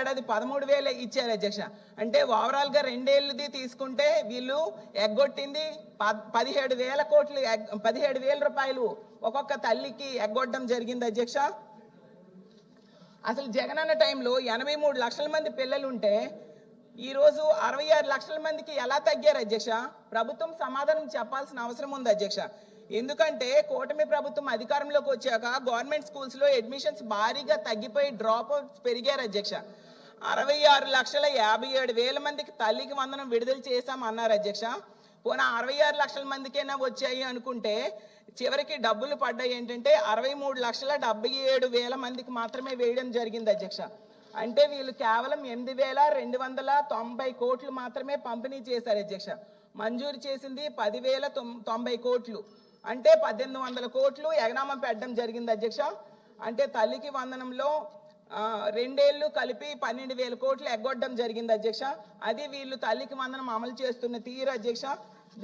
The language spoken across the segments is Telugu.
ఏడాది 13,000 ఇచ్చారు అధ్యక్ష. అంటే ఓవరాల్ గా 2 ఏళ్ళది తీసుకుంటే వీళ్ళు ఎగ్గొట్టింది 17,000 కోట్లు, 17,000 రూపాయలు ఒక్కొక్క తల్లికి ఎగ్గొట్టడం జరిగింది అధ్యక్ష. అసలు జగనన్న టైంలో 83 లక్షల మంది పిల్లలు ఉంటే ఈ రోజు 66 లక్షల మందికి ఎలా తగ్గారు అధ్యక్ష? ప్రభుత్వం సమాధానం చెప్పాల్సిన అవసరం ఉంది అధ్యక్ష. ఎందుకంటే కూటమి ప్రభుత్వం అధికారంలోకి వచ్చాక గవర్నమెంట్ స్కూల్స్ లో అడ్మిషన్స్ భారీగా తగ్గిపోయి డ్రాప్ అవుట్స్ పెరిగారు అధ్యక్ష. 66,57,000 మందికి తల్లికి వందనం విడుదల చేశామన్నారు అధ్యక్ష. పోనా 66 లక్షల మందికైనా వచ్చాయి అనుకుంటే చివరికి డబ్బులు పడ్డాయి ఏంటంటే 63,77,000 మందికి మాత్రమే వేయడం జరిగింది అధ్యక్ష. అంటే వీళ్ళు కేవలం 8,290 కోట్లు మాత్రమే పంపిణీ చేశారు అధ్యక్ష. మంజూరు చేసింది 10,090 కోట్లు, అంటే 1,800 కోట్లు ఎగనామం పెట్టడం జరిగింది అధ్యక్ష. అంటే తల్లికి వందనంలో 2 ఏళ్ళు కలిపి 12,000 కోట్లు ఎగ్గొట్టడం జరిగింది అధ్యక్ష. అది వీళ్ళు తల్లికి వందనం అమలు చేస్తున్న తీరు అధ్యక్ష.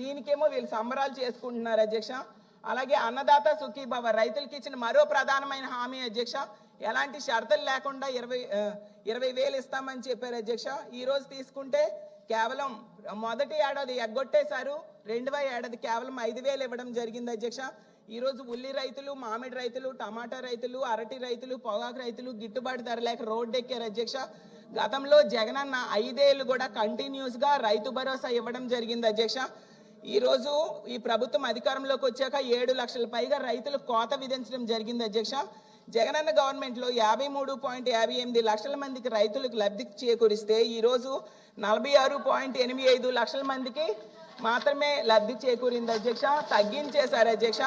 దీనికేమో వీళ్ళు సంబరాలు చేసుకుంటున్నారు అధ్యక్ష. అలాగే అన్నదాత సుఖీభవ రైతులకి ఇచ్చిన మరో ప్రధానమైన హామీ అధ్యక్ష. ఎలాంటి షరతులు లేకుండా 20,000 ఇస్తామని చెప్పారు అధ్యక్ష. ఈ రోజు తీసుకుంటే కేవలం మొదటి ఏడాది ఎగ్గొట్టేశారు, 2వ ఏడాది కేవలం 5,000 ఇవ్వడం జరిగింది అధ్యక్ష. ఈ రోజు ఉల్లి రైతులు, మామిడి రైతులు, టమాటా రైతులు, అరటి రైతులు, పొగాకు రైతులు గిట్టుబాటు ధర లేక రోడ్డు ఎక్కారు అధ్యక్ష. గతంలో జగనన్న 5 ఏళ్ళు కూడా కంటిన్యూస్ గా రైతు భరోసా ఇవ్వడం జరిగింది అధ్యక్ష. ఈ రోజు ఈ ప్రభుత్వం అధికారంలోకి వచ్చాక 7 లక్షల పైగా రైతులు కోత విధించడం జరిగింది అధ్యక్ష. జగనన్న గవర్నమెంట్ లో 53.58 లక్షల మందికి రైతులకు లబ్ధి చేకూరిస్తే ఈ రోజు 46.85 లక్షల మందికి మాత్రమే లబ్ధి చేకూరింది అధ్యక్ష. తగ్గించేశారు అధ్యక్ష.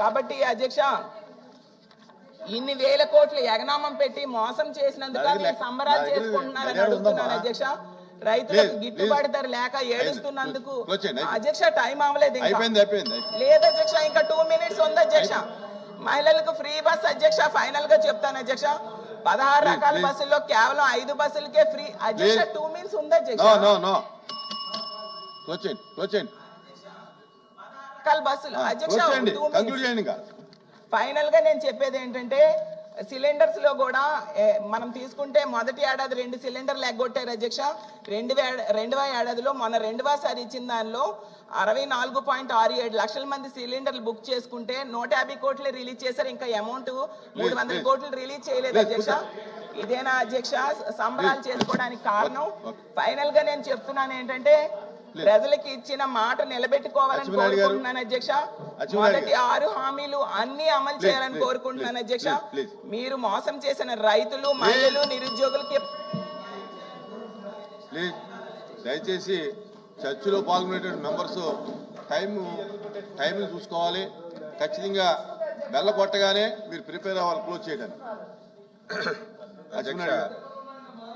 కాబట్టి అధ్యక్ష ఇన్ని వేల కోట్లు ఎగనామం పెట్టి మోసం చేసినందుకు మీరు సంబరాలు చేసుకుంటున్నారని అడుగుతున్నాను అధ్యక్ష. రైతులకు గిట్టుబాటు ధర లేక ఏడుస్తున్నందుకు అధ్యక్ష టైం అవ్వలేదు ఇంకా లేదు అధ్యక్ష, ఇంకా 2 మినిట్స్ ఉంది అధ్యక్ష. మహిళలకు ఫ్రీ బస్ అధ్యక్ష. ఫైనల్ గా చెప్తాను అధ్యక్ష, 16 రకాల బస్సుల్లో కేవలం 5 బస్సులకే ఫ్రీ అధ్యక్ష. 2 మినిట్స్ ఉంది అధ్యక్ష. బస్సులు అధ్యక్ష. ఫైనల్ గా నేను చెప్పేది ఏంటంటే సిలిండర్స్ లో కూడా మనం తీసుకుంటే మొదటి ఏడాది 2 సిలిండర్లు ఎగ్గొట్టారు అధ్యక్ష. 2వ ఏడాదిలో మొన్న 2వసారి ఇచ్చిన దానిలో 64.67 లక్షల మంది సిలిండర్లు బుక్ చేసుకుంటే 150 కోట్లు రిలీజ్ చేశారు. ఇంకా అమౌంట్ 300 కోట్లు రిలీజ్ చేయలేదు అధ్యక్ష. ఇదేనా అధ్యక్ష సంబరాలు చేసుకోవడానికి కారణం? ఫైనల్ గా నేను చెప్తున్నాను ఏంటంటే ప్రజలకు ఇచ్చిన మాట నిలబెట్టుకోవాలని కోరుకుంటున్నాను అధ్యక్ష. మొదటి 6 హామీలు అన్ని అమలు చేయాలని కోరుకుంటున్నాను అధ్యక్ష. మీరు మోసం చేసిన రైతులు, మహిళలు, నిరుద్యోగులకి దయచేసి చర్చలో పాల్గొనేటువంటి మెంబర్స్ టైం చూసుకోవాలి. ఖచ్చితంగా బెల్ల కొట్టగానే మీరు ప్రిపేర్ అవ్వాలి క్లోజ్ చేయడానికి. అధ్యక్ష